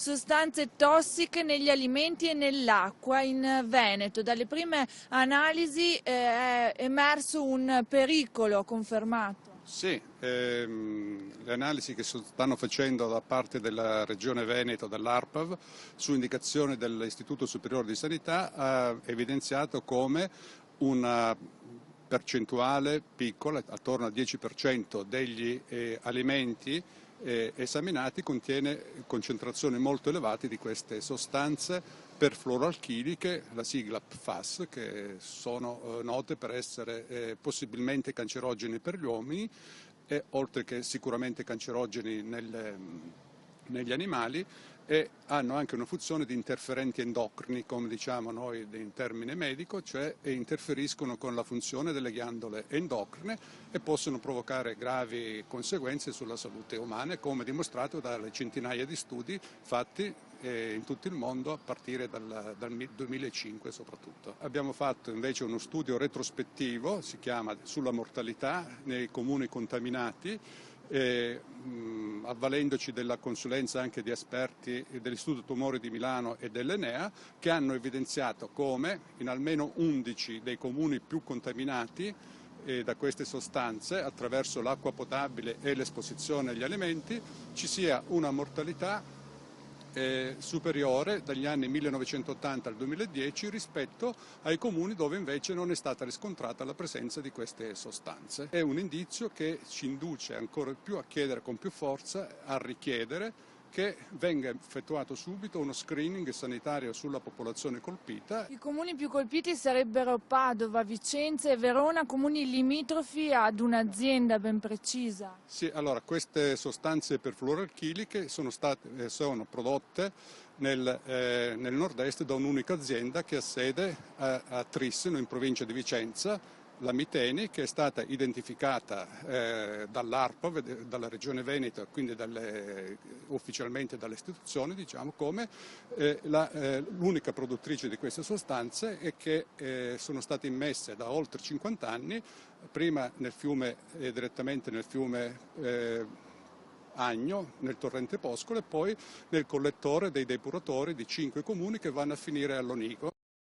sostanze tossiche negli alimenti e nell'acqua in Veneto. Dalle prime analisi è emerso un pericolo confermato. Sì, le analisi che stanno facendo da parte della Regione Veneto, dell'ARPAV, su indicazione dell'Istituto Superiore di Sanità, ha evidenziato come una percentuale piccola, attorno al 10% degli alimenti esaminati contiene concentrazioni molto elevate di queste sostanze perfluoroalchiliche, la sigla PFAS, che sono note per essere possibilmente cancerogeni per gli uomini, e oltre che sicuramente cancerogeni negli animali, e hanno anche una funzione di interferenti endocrini, come diciamo noi in termine medico, cioè interferiscono con la funzione delle ghiandole endocrine e possono provocare gravi conseguenze sulla salute umana, come dimostrato dalle centinaia di studi fatti in tutto il mondo a partire dal 2005 soprattutto. Abbiamo fatto invece uno studio retrospettivo, si chiama Sulla mortalità nei comuni contaminati, avvalendoci della consulenza anche di esperti dell'Istituto Tumori di Milano e dell'Enea, che hanno evidenziato come in almeno 11 dei comuni più contaminati da queste sostanze, attraverso l'acqua potabile e l'esposizione agli alimenti, ci sia una mortalità superiore dagli anni 1980 al 2010 rispetto ai comuni dove invece non è stata riscontrata la presenza di queste sostanze. È un indizio che ci induce ancora più a chiedere con più forza, a richiedere che venga effettuato subito uno screening sanitario sulla popolazione colpita. I comuni più colpiti sarebbero Padova, Vicenza e Verona, comuni limitrofi un'azienda ben precisa. Sì, allora queste sostanze perfluoroalchiliche sono prodotte nel nord-est da un'unica azienda che ha sede a Trissino, in provincia di Vicenza, la Miteni, che è stata identificata dall'ARPA, dalla Regione Veneto e quindi ufficialmente dalle istituzioni, diciamo, come l'unica produttrice di queste sostanze, e che sono state immesse da oltre 50 anni, prima nel fiume, direttamente nel fiume Agno, nel torrente Poscolo, e poi nel collettore dei depuratori di 5 comuni che vanno a finire all'Onico.